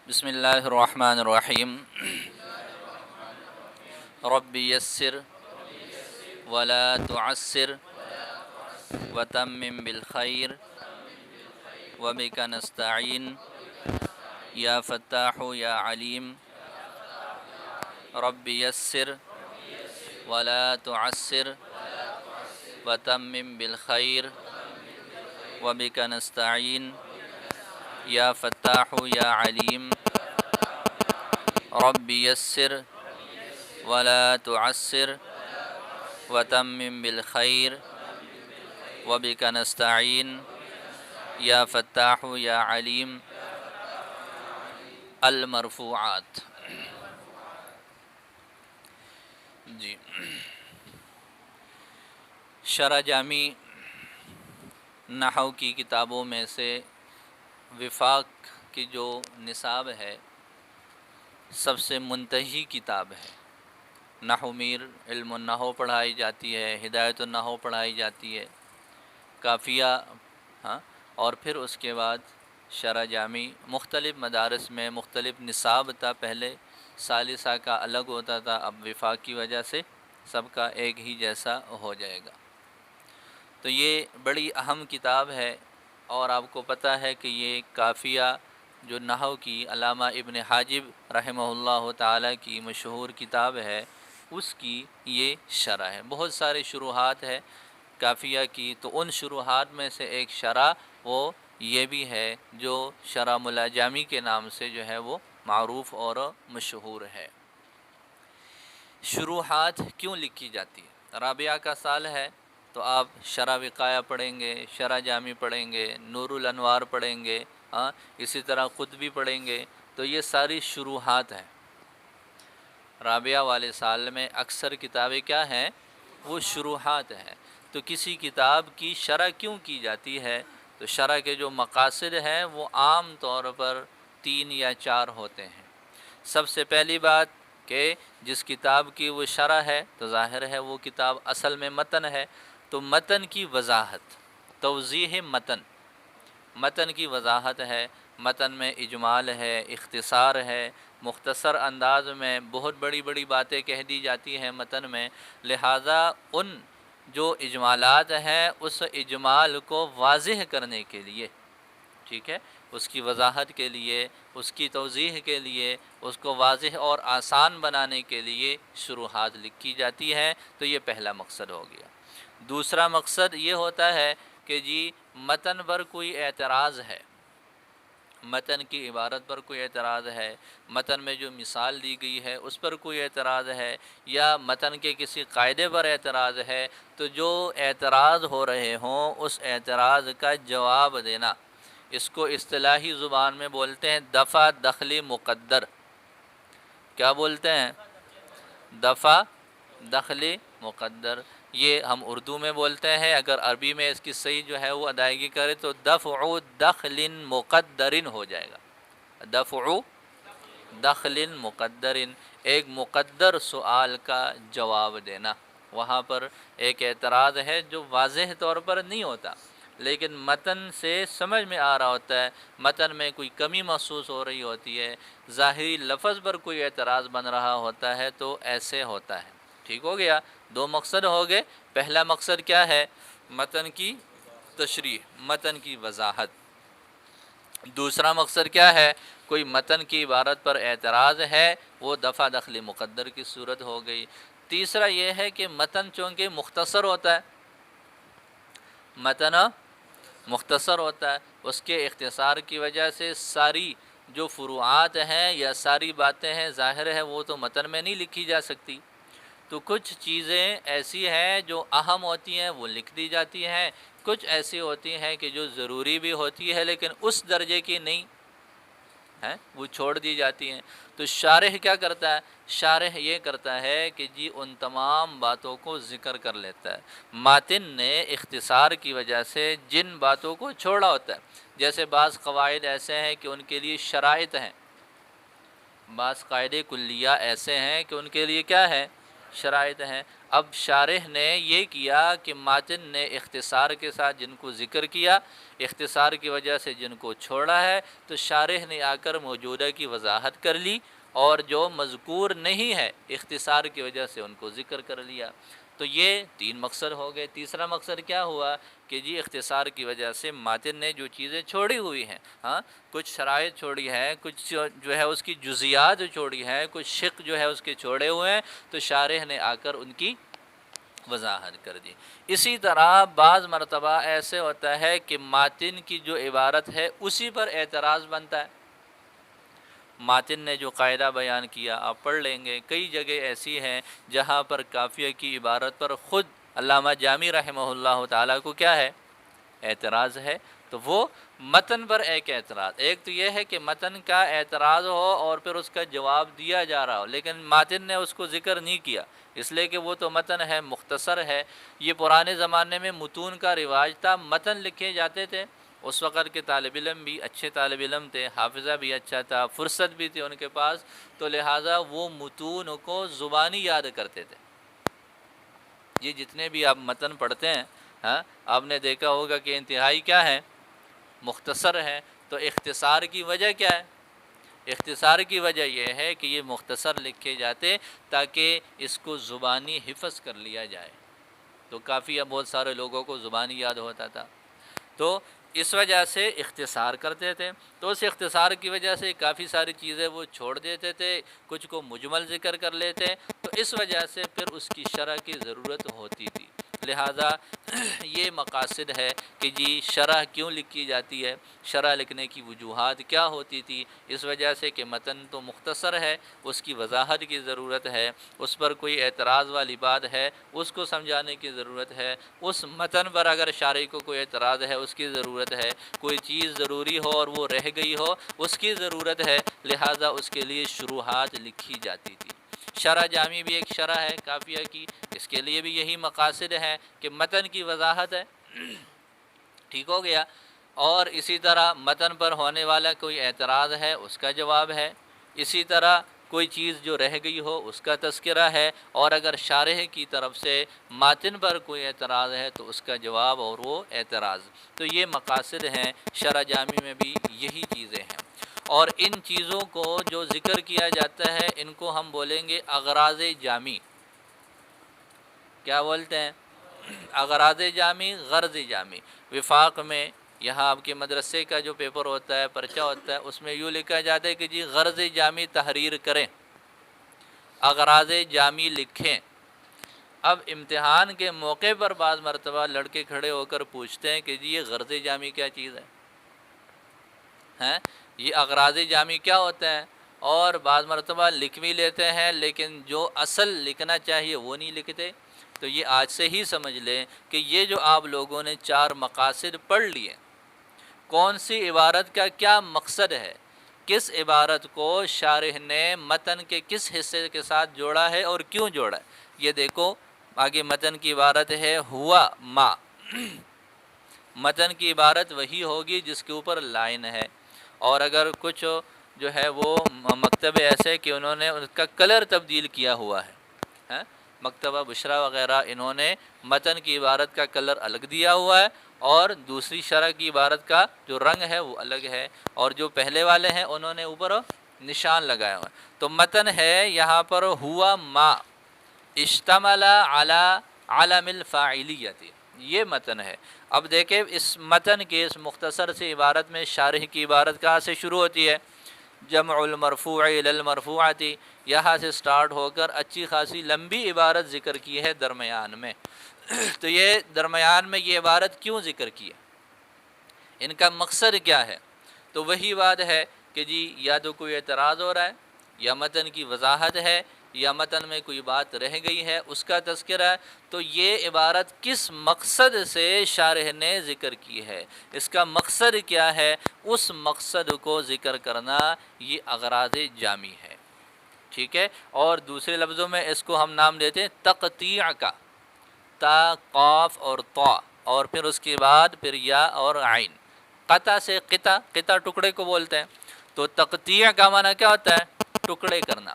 بسم اللہ الرحمن الرحیم رب یسر ولا تعسر وتمم بالخیر وبک نستعین یا فتاح یا علیم رب یسر ولا تعسر وتمم بالخیر وبک نستعین یا فتاح یا علیم رب یسر ولا تعسر وتمم بالخیر وبک نستعین یا فتاح یا علیم المرفوعات۔ جی، شرح جامی نحو کی کتابوں میں سے وفاق کی جو نصاب ہے سب سے منتہی کتاب ہے۔ نحو میر علم النحو پڑھائی جاتی ہے، ہدایت النحو پڑھائی جاتی ہے، کافیہ، اور پھر اس کے بعد شرح جامی۔ مختلف مدارس میں مختلف نصاب تھا، پہلے ثالثہ کا الگ ہوتا تھا، اب وفاق کی وجہ سے سب کا ایک ہی جیسا ہو جائے گا۔ تو یہ بڑی اہم کتاب ہے، اور آپ کو پتہ ہے کہ یہ کافیہ جو نحو کی علامہ ابن حاجب رحمہ اللہ تعالی کی مشہور کتاب ہے، اس کی یہ شرح ہے۔ بہت سارے شروحات ہے کافیہ کی، تو ان شروحات میں سے ایک شرح وہ یہ بھی ہے جو شرح ملا جامی کے نام سے جو ہے وہ معروف اور مشہور ہے۔ شروحات کیوں لکھی جاتی ہے؟ رابعہ کا سال ہے تو آپ شرح وقایہ پڑھیں گے، شرح جامی پڑھیں گے، نور الانوار پڑھیں گے، اسی طرح قطبی پڑھیں گے، تو یہ ساری شروحات ہیں۔ رابعہ والے سال میں اکثر کتابیں کیا ہیں؟ وہ شروحات ہیں۔ تو کسی کتاب کی شرح کیوں کی جاتی ہے؟ تو شرح کے جو مقاصد ہیں وہ عام طور پر 3 یا 4 ہوتے ہیں۔ سب سے پہلی بات کہ جس کتاب کی وہ شرح ہے تو ظاہر ہے وہ کتاب اصل میں متن ہے، تو متن کی وضاحت، توضیح متن کی وضاحت ہے۔ متن میں اجمال ہے، اختصار ہے، مختصر انداز میں بہت بڑی بڑی باتیں کہہ دی جاتی ہیں متن میں، لہٰذا ان جو اجمالات ہیں اس اجمال کو واضح کرنے کے لیے، ٹھیک ہے، اس کی وضاحت کے لیے، اس کی توضیح کے لیے، اس کو واضح اور آسان بنانے کے لیے شروحات لکھی جاتی ہیں۔ تو یہ پہلا مقصد ہو گیا۔ دوسرا مقصد یہ ہوتا ہے کہ جی متن پر کوئی اعتراض ہے، متن کی عبارت پر کوئی اعتراض ہے، متن میں جو مثال دی گئی ہے اس پر کوئی اعتراض ہے، یا متن کے کسی قاعدے پر اعتراض ہے، تو جو اعتراض ہو رہے ہوں اس اعتراض کا جواب دینا، اس کو اصطلاحی زبان میں بولتے ہیں دفع دخلی مقدر۔ کیا بولتے ہیں؟ دفع دخلی مقدر۔ یہ ہم اردو میں بولتے ہیں، اگر عربی میں اس کی صحیح جو ہے وہ ادائیگی کرے تو دفع دخل مقدر ہو جائے گا۔ دفع دخل مقدر، ایک مقدر سوال کا جواب دینا۔ وہاں پر ایک اعتراض ہے جو واضح طور پر نہیں ہوتا، لیکن متن سے سمجھ میں آ رہا ہوتا ہے، متن میں کوئی کمی محسوس ہو رہی ہوتی ہے، ظاہری لفظ پر کوئی اعتراض بن رہا ہوتا ہے، تو ایسے ہوتا ہے۔ ٹھیک ہو گیا؟ 2 مقصد ہو گئے۔ پہلا مقصد کیا ہے؟ متن کی تشریح، متن کی وضاحت۔ دوسرا مقصد کیا ہے؟ کوئی متن کی عبارت پر اعتراض ہے، وہ دفع دخل مقدر کی صورت ہو گئی۔ تیسرا یہ ہے کہ متن چونکہ مختصر ہوتا ہے، متن مختصر ہوتا ہے، اس کے اختصار کی وجہ سے ساری جو فروعات ہیں یا ساری باتیں ہیں ظاہر ہے وہ تو متن میں نہیں لکھی جا سکتی، تو کچھ چیزیں ایسی ہیں جو اہم ہوتی ہیں وہ لکھ دی جاتی ہیں، کچھ ایسی ہوتی ہیں کہ جو ضروری بھی ہوتی ہے لیکن اس درجے کی نہیں ہیں، وہ چھوڑ دی جاتی ہیں۔ تو شارح کیا کرتا ہے؟ شارح یہ کرتا ہے کہ جی ان تمام باتوں کو ذکر کر لیتا ہے۔ ماتن نے اختصار کی وجہ سے جن باتوں کو چھوڑا ہوتا ہے، جیسے بعض قواعد ایسے ہیں کہ ان کے لیے شرائط ہیں، بعض قاعدے کلیہ ایسے ہیں کہ ان کے لیے کیا ہے؟ شرائط ہیں۔ اب شارح نے یہ کیا کہ ماتن نے اختصار کے ساتھ جن کو ذکر کیا، اختصار کی وجہ سے جن کو چھوڑا ہے، تو شارح نے آ کر موجودہ کی وضاحت کر لی، اور جو مذکور نہیں ہے اختصار کی وجہ سے ان کو ذکر کر لیا۔ تو یہ 3 مقصد ہو گئے۔ تیسرا مقصد کیا ہوا کہ جی اختصار کی وجہ سے ماتن نے جو چیزیں چھوڑی ہوئی ہیں، کچھ شرائط چھوڑی ہیں، کچھ جو ہے اس کی جزیات چھوڑی ہیں، کچھ شق جو ہے اس کے چھوڑے ہوئے ہیں، تو شارح نے آ کر ان کی وضاحت کر دی۔ اسی طرح بعض مرتبہ ایسے ہوتا ہے کہ ماتن کی جو عبارت ہے اسی پر اعتراض بنتا ہے۔ ماتن نے جو قاعدہ بیان کیا آپ پڑھ لیں گے، کئی جگہ ایسی ہیں جہاں پر قافیہ کی عبارت پر خود علامہ جامی رحمہ اللہ تعالیٰ کو کیا ہے؟ اعتراض ہے۔ تو وہ متن پر ایک اعتراض، ایک تو یہ ہے کہ متن کا اعتراض ہو اور پھر اس کا جواب دیا جا رہا ہو، لیکن ماتن نے اس کو ذکر نہیں کیا، اس لیے کہ وہ تو متن ہے، مختصر ہے۔ یہ پرانے زمانے میں متون کا رواج تھا، متن لکھے جاتے تھے۔ اس وقت کے طالب علم بھی اچھے طالب علم تھے، حافظہ بھی اچھا تھا، فرصت بھی تھی ان کے پاس، تو لہٰذا وہ متون کو زبانی یاد کرتے تھے۔ یہ جتنے بھی آپ متن پڑھتے ہیں، آپ نے دیکھا ہوگا کہ انتہائی کیا ہے؟ مختصر ہے۔ تو اختصار کی وجہ کیا ہے؟ اختصار کی وجہ یہ ہے کہ یہ مختصر لکھے جاتے تاکہ اس کو زبانی حفظ کر لیا جائے۔ تو کافی بہت سارے لوگوں کو زبانی یاد ہوتا تھا، تو اس وجہ سے اختصار کرتے تھے۔ تو اس اختصار کی وجہ سے کافی ساری چیزیں وہ چھوڑ دیتے تھے، کچھ کو مجمل ذکر کر لیتے، تو اس وجہ سے پھر اس کی شرح کی ضرورت ہوتی تھی۔ لہٰذا یہ مقاصد ہے کہ جی شرح کیوں لکھی جاتی ہے، شرح لکھنے کی وجوہات کیا ہوتی تھی۔ اس وجہ سے کہ متن تو مختصر ہے، اس کی وضاحت کی ضرورت ہے، اس پر کوئی اعتراض والی بات ہے اس کو سمجھانے کی ضرورت ہے، اس متن پر اگر شارح کو کوئی اعتراض ہے اس کی ضرورت ہے، کوئی چیز ضروری ہو اور وہ رہ گئی ہو اس کی ضرورت ہے، لہٰذا اس کے لیے شروحات لکھی جاتی تھی۔ شرح جامی بھی ایک شرح ہے کافیہ کی، اس کے لیے بھی یہی مقاصد ہے کہ متن کی وضاحت ہے، ٹھیک ہو گیا۔ اور اسی طرح متن پر ہونے والا کوئی اعتراض ہے اس کا جواب ہے، اسی طرح کوئی چیز جو رہ گئی ہو اس کا تذکرہ ہے، اور اگر شارح کی طرف سے متن پر کوئی اعتراض ہے تو اس کا جواب اور وہ اعتراض۔ تو یہ مقاصد ہیں، شرح جامی میں بھی یہی چیزیں ہیں۔ اور ان چیزوں کو جو ذکر کیا جاتا ہے ان کو ہم بولیں گے اغراض جامی۔ کیا بولتے ہیں؟ اغراض جامی، غرض جامی۔ وفاق میں یہاں آپ کے مدرسے کا جو پیپر ہوتا ہے، پرچہ ہوتا ہے، اس میں یوں لکھا جاتا ہے کہ جی غرض جامی تحریر کریں، اغراض جامی لکھیں۔ اب امتحان کے موقع پر بعض مرتبہ لڑکے کھڑے ہو کر پوچھتے ہیں کہ جی یہ غرض جامی کیا چیز ہے؟ یہ اغراض جامی کیا ہوتا ہے؟ اور بعض مرتبہ لکھ بھی لیتے ہیں لیکن جو اصل لکھنا چاہیے وہ نہیں لکھتے۔ تو یہ آج سے ہی سمجھ لیں کہ یہ جو آپ لوگوں نے 4 مقاصد پڑھ لیے، کون سی عبارت کا کیا مقصد ہے، کس عبارت کو شارح نے متن کے کس حصے کے ساتھ جوڑا ہے اور کیوں جوڑا ہے، یہ دیکھو۔ آگے متن کی عبارت ہے ہوا ما، متن کی عبارت وہی ہوگی جس کے اوپر لائن ہے، اور اگر کچھ جو ہے وہ مکتب ایسے کہ انہوں نے اس کا کلر تبدیل کیا ہوا ہے، مکتبہ بشرا وغیرہ، انہوں نے متن کی عبارت کا کلر الگ دیا ہوا ہے اور دوسری شرح کی عبارت کا جو رنگ ہے وہ الگ ہے، اور جو پہلے والے ہیں انہوں نے اوپر نشان لگایا ہوا ہے۔ تو متن ہے یہاں پر ہوا ما اشتمل علی علم الفاعلیت، یہ متن ہے۔ اب دیکھیں اس متن کے اس مختصر سی عبارت میں شارح کی عبارت کہاں سے شروع ہوتی ہے؟ جمع المرفوع الی المرفوعۃ، یہاں سے سٹارٹ ہو کر اچھی خاصی لمبی عبارت ذکر کی ہے درمیان میں۔ تو یہ درمیان میں یہ عبارت کیوں ذکر کی ہے، ان کا مقصد کیا ہے؟ تو وہی بات ہے کہ جی یا تو کوئی اعتراض ہو رہا ہے، یا متن کی وضاحت ہے، یا متن میں کوئی بات رہ گئی ہے اس کا تذکرہ ہے۔ تو یہ عبارت کس مقصد سے شارح نے ذکر کی ہے، اس کا مقصد کیا ہے، اس مقصد کو ذکر کرنا یہ اغراض جامی ہے، ٹھیک ہے۔ اور دوسرے لفظوں میں اس کو ہم نام دیتے ہیں تقطیع کا، تا، قاف اور طا، اور پھر اس کے بعد پھر یا اور عین۔ قطع سے قطع، قطع ٹکڑے کو بولتے ہیں، تو تقطیع کا معنی کیا ہوتا ہے؟ ٹکڑے کرنا۔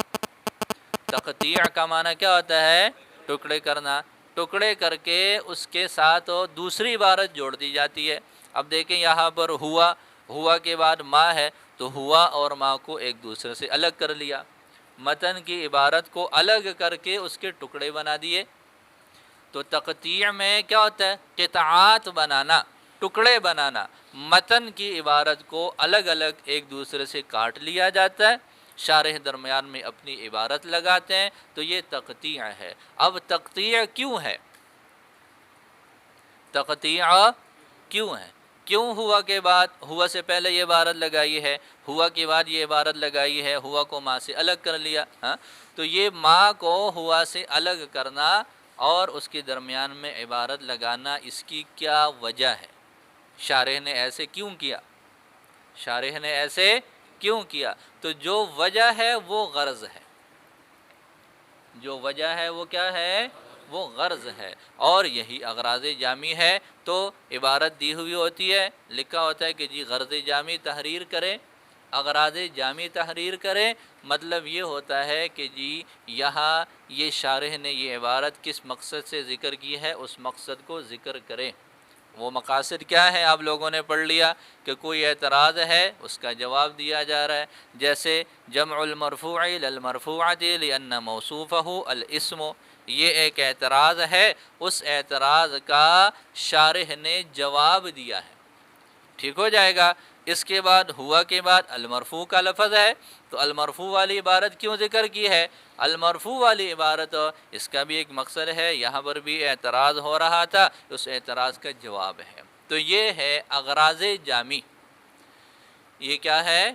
تقطیع کا معنی کیا ہوتا ہے؟ ٹکڑے کرنا، ٹکڑے کر کے اس کے ساتھ دوسری عبارت جوڑ دی جاتی ہے۔ اب دیکھیں یہاں پر ہوا، ہوا کے بعد ما ہے، تو ہوا اور ما کو ایک دوسرے سے الگ کر لیا، متن کی عبارت کو الگ کر کے اس کے ٹکڑے بنا دیے۔ تو تقطیع میں کیا ہوتا ہے؟ قطعات بنانا، ٹکڑے بنانا، متن کی عبارت کو الگ الگ ایک دوسرے سے کاٹ لیا جاتا ہے، شارح درمیان میں اپنی عبارت لگاتے ہیں، تو یہ تقطیع ہے۔ اب تقطیع کیوں ہے؟ تقطیع کیوں ہے؟ کیوں ہوا کے بعد، ہوا سے پہلے یہ عبارت لگائی ہے، ہوا کے بعد یہ عبارت لگائی ہے، ہوا کو ما سے الگ کر لیا؟ تو یہ ما کو ہوا سے الگ کرنا اور اس کے درمیان میں عبارت لگانا، اس کی کیا وجہ ہے؟ شارح نے ایسے کیوں کیا؟ شارح نے ایسے کیوں کیا؟ تو جو وجہ ہے وہ غرض ہے، جو وجہ ہے وہ کیا ہے؟ وہ غرض ہے، اور یہی اغراض جامی ہے۔ تو عبارت دی ہوئی ہوتی ہے، لکھا ہوتا ہے کہ جی غرض جامی تحریر کریں، اغراض جامی تحریر کریں، مطلب یہ ہوتا ہے کہ جی یہاں یہ شارح نے یہ عبارت کس مقصد سے ذکر کی ہے، اس مقصد کو ذکر کریں۔ وہ مقاصد کیا ہے آپ لوگوں نے پڑھ لیا کہ کوئی اعتراض ہے اس کا جواب دیا جا رہا ہے، جیسے جمع المرفوع للمرفوعۃ لأن موصوفہ الاسم، یہ ایک اعتراض ہے، اس اعتراض کا شارح نے جواب دیا ہے، ٹھیک ہو جائے گا۔ اس کے بعد ہوا کے بعد المرفوع کا لفظ ہے، تو المرفوع والی عبارت کیوں ذکر کی ہے؟ المرفوع والی عبارت اس کا بھی ایک مقصد ہے، یہاں پر بھی اعتراض ہو رہا تھا، اس اعتراض کا جواب ہے۔ تو یہ ہے اغراض جامی، یہ کیا ہے؟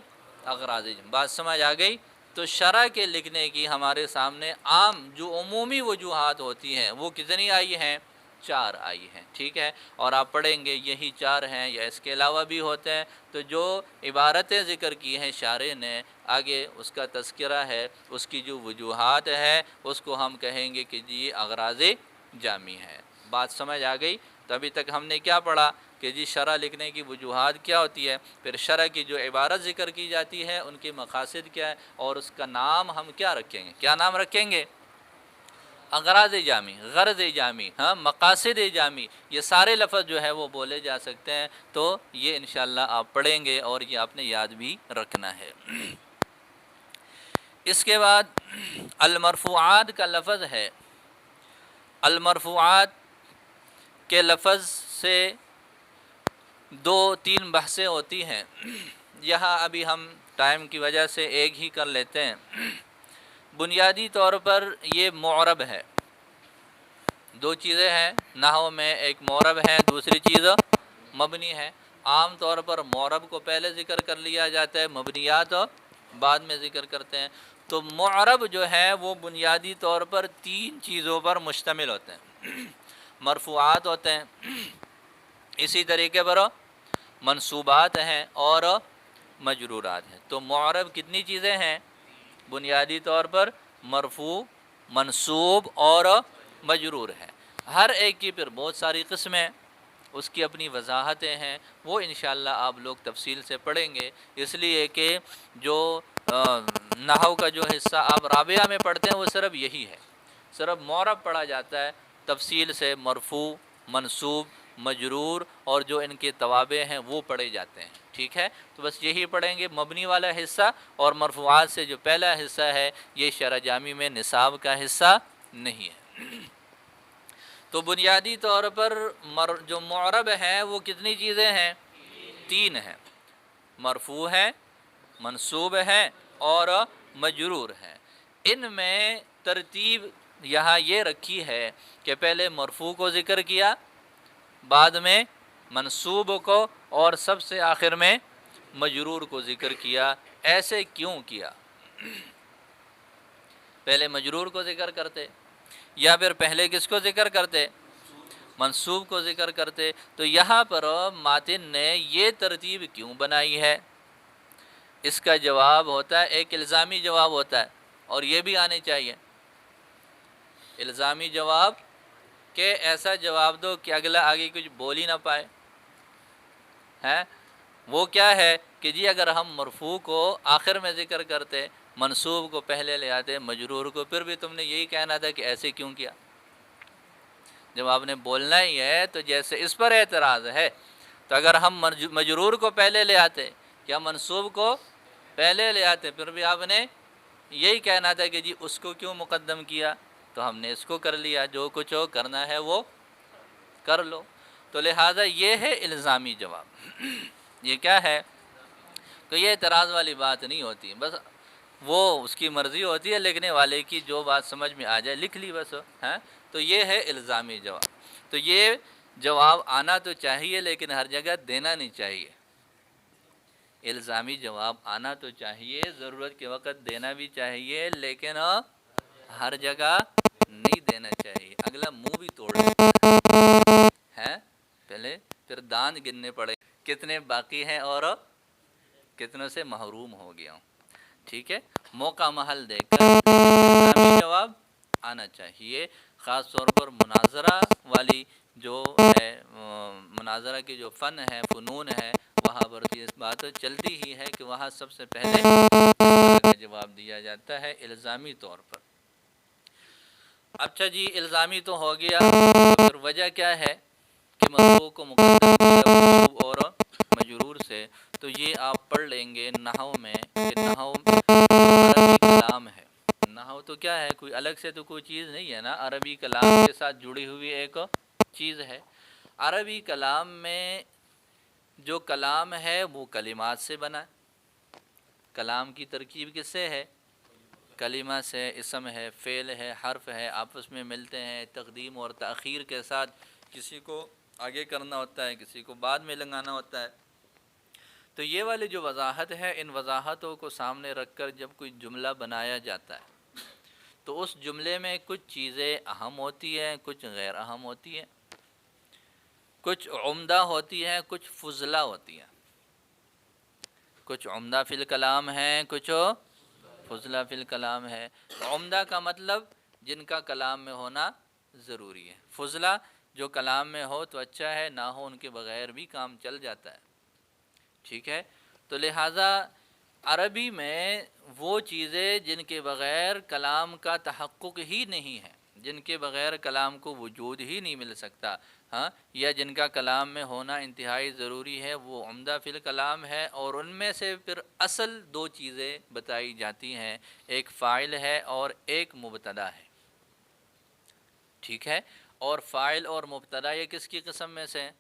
اغراض جامی۔ بات سمجھ آ گئی؟ تو شرح کے لکھنے کی ہمارے سامنے عام جو عمومی وجوہات ہوتی ہیں وہ کتنی آئی ہیں؟ 4 آئی ہیں، ٹھیک ہے، اور آپ پڑھیں گے یہی 4 ہیں یا اس کے علاوہ بھی ہوتے ہیں۔ تو جو عبارتیں ذکر کی ہیں شارح نے، آگے اس کا تذکرہ ہے، اس کی جو وجوہات ہے اس کو ہم کہیں گے کہ جی اغراض جامی ہے۔ بات سمجھ آ گئی؟ تو ابھی تک ہم نے کیا پڑھا کہ جی شرح لکھنے کی وجوہات کیا ہوتی ہے، پھر شرح کی جو عبارت ذکر کی جاتی ہے ان کے مقاصد کیا ہے، اور اس کا نام ہم کیا رکھیں گے؟ کیا نام رکھیں گے؟ اغراض جامی، غرض جامی، مقاصد جامی، یہ سارے لفظ جو ہے وہ بولے جا سکتے ہیں۔ تو یہ انشاءاللہ آپ پڑھیں گے اور یہ آپ نے یاد بھی رکھنا ہے۔ اس کے بعد المرفوعات کا لفظ ہے، المرفوعات کے لفظ سے 2-3 بحثیں ہوتی ہیں، یہاں ابھی ہم ٹائم کی وجہ سے ایک ہی کر لیتے ہیں۔ بنیادی طور پر یہ معرب ہے، 2 چیزیں ہیں نحو میں، ایک معرب ہے، دوسری چیز مبنی ہے۔ عام طور پر معرب کو پہلے ذکر کر لیا جاتا ہے، مبنیات بعد میں ذکر کرتے ہیں۔ تو معرب جو ہے وہ بنیادی طور پر 3 چیزوں پر مشتمل ہوتے ہیں، مرفوعات ہوتے ہیں، اسی طریقے پر منصوبات ہیں اور مجرورات ہیں۔ تو معرب کتنی چیزیں ہیں؟ بنیادی طور پر مرفوع، منصوب اور مجرور ہے۔ ہر ایک کی پھر بہت ساری قسمیں، اس کی اپنی وضاحتیں ہیں، وہ انشاءاللہ آپ لوگ تفصیل سے پڑھیں گے، اس لیے کہ جو نحو کا جو حصہ آپ رابعہ میں پڑھتے ہیں وہ صرف یہی ہے، صرف معرب پڑھا جاتا ہے تفصیل سے، مرفوع، منصوب، مجرور اور جو ان کے توابع ہیں وہ پڑھے جاتے ہیں، ٹھیک ہے۔ تو بس یہی پڑھیں گے، مبنی والا حصہ، اور مرفوعات سے جو پہلا حصہ ہے یہ شرح جامی میں نصاب کا حصہ نہیں ہے۔ تو بنیادی طور پر جو معرب ہیں وہ کتنی چیزیں ہیں؟ 3 ہیں، مرفوع ہے، منصوب ہے اور مجرور ہے۔ ان میں ترتیب یہاں یہ رکھی ہے کہ پہلے مرفوع کو ذکر کیا، بعد میں منصوب کو، اور سب سے آخر میں مجرور کو ذکر کیا۔ ایسے کیوں کیا؟ پہلے مجرور کو ذکر کرتے یا پھر پہلے کس کو ذکر کرتے؟ منصوب کو ذکر کرتے۔ تو یہاں پر ماتن نے یہ ترتیب کیوں بنائی ہے؟ اس کا جواب ہوتا ہے، ایک الزامی جواب ہوتا ہے، اور یہ بھی آنے چاہیے الزامی جواب، کہ ایسا جواب دو کہ اگلا آگے کچھ بول ہی نہ پائے، ہے وہ کیا ہے کہ جی اگر ہم مرفوع کو آخر میں ذکر کرتے منصوب کو پہلے لے آتے مجرور کو، پھر بھی تم نے یہی کہنا تھا کہ ایسے کیوں کیا؟ جب آپ نے بولنا ہی ہے تو جیسے اس پر اعتراض ہے، تو اگر ہم مجرور کو پہلے لے آتے یا منصوب کو پہلے لے آتے، پھر بھی آپ نے یہی کہنا تھا کہ جی اس کو کیوں مقدم کیا، تو ہم نے اس کو کر لیا، جو کچھ ہو کرنا ہے وہ کر لو۔ تو لہٰذا یہ ہے الزامی جواب۔ یہ کیا ہے؟ تو یہ اعتراض والی بات نہیں ہوتی، بس وہ اس کی مرضی ہوتی ہے، لکھنے والے کی جو بات سمجھ میں آ جائے لکھ لی بس ہے۔ تو یہ ہے الزامی جواب۔ تو یہ جواب آنا تو چاہیے لیکن ہر جگہ دینا نہیں چاہیے۔ الزامی جواب آنا تو چاہیے، ضرورت کے وقت دینا بھی چاہیے، لیکن ہر جگہ نہیں دینا چاہیے۔ اگلا منہ بھی توڑ لیتا ہے، پہلے پھر دانت گننے پڑے کتنے باقی ہیں اور کتنوں سے محروم ہو گیا ہوں۔ ٹھیک ہے، موقع محل دیکھ کر الزامی جواب آنا چاہیے، خاص طور پر مناظرہ والی جو ہے، مناظرہ کی جو فن ہے، فنون ہے، وہاں پر یہ بات چلتی ہی ہے کہ وہاں سب سے پہلے کا جواب دیا جاتا ہے الزامی طور پر۔ اچھا جی، الزامی تو ہو گیا، تو پھر وجہ کیا ہے کہ مرفوع کو مقدم کیا منصوب اور مجرور سے؟ تو یہ آپ پڑھ لیں گے نحو میں کہ نحو عربی کلام ہے۔ نحو تو کیا ہے؟ کوئی الگ سے تو کوئی چیز نہیں ہے نا، عربی کلام کے ساتھ جڑی ہوئی ایک چیز ہے۔ عربی کلام میں جو کلام ہے وہ کلمات سے بنا، کلام کی ترکیب کس سے ہے؟ کلمہ سے، اسم ہے، فعل ہے، حرف ہے، آپس میں ملتے ہیں، تقدیم اور تاخیر کے ساتھ کسی کو آگے کرنا ہوتا ہے، کسی کو بعد میں لگانا ہوتا ہے۔ تو یہ والی جو وضاحت ہے، ان وضاحتوں کو سامنے رکھ کر جب کوئی جملہ بنایا جاتا ہے تو اس جملے میں کچھ چیزیں اہم ہوتی ہیں، کچھ غیر اہم ہوتی ہیں، کچھ عمدہ ہوتی ہیں، کچھ فضلہ ہوتی ہیں، کچھ عمدہ فی الکلام ہیں، کچھ فضلہ فی الکلام ہے۔ عمدہ کا مطلب جن کا کلام میں ہونا ضروری ہے، فضلہ جو کلام میں ہو تو اچھا ہے، نہ ہو ان کے بغیر بھی کام چل جاتا ہے۔ ٹھیک ہے، تو لہٰذا عربی میں وہ چیزیں جن کے بغیر کلام کا تحقق ہی نہیں ہے، جن کے بغیر کلام کو وجود ہی نہیں مل سکتا، ہاں، یا جن کا کلام میں ہونا انتہائی ضروری ہے، وہ عمدہ فی الکلام ہے۔ اور ان میں سے پھر اصل دو چیزیں بتائی جاتی ہیں، ایک فاعل ہے اور ایک مبتدا ہے۔ ٹھیک ہے، اور فاعل اور مبتدا یہ کس کی قسم میں سے؟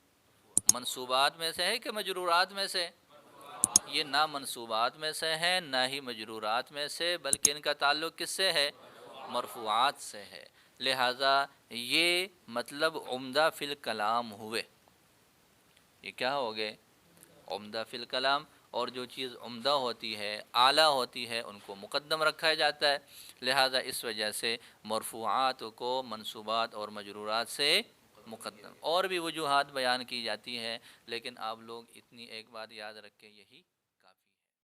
منصوبات میں سے ہے کہ مجرورات میں سے؟ یہ نہ منصوبات میں سے ہیں نہ ہی مجرورات میں سے، بلکہ ان کا تعلق کس سے ہے؟ مرفوعات سے ہے۔ لہٰذا یہ مطلب عمدہ فی الکلام ہوئے۔ یہ کیا ہو گئے؟ عمدہ فی الکلام۔ اور جو چیز عمدہ ہوتی ہے، اعلیٰ ہوتی ہے، ان کو مقدم رکھا جاتا ہے۔ لہٰذا اس وجہ سے مرفوعات کو منصوبات اور مجرورات سے مقدم، اور بھی وجوہات بیان کی جاتی ہیں، لیکن آپ لوگ اتنی ایک بات یاد رکھیں، یہی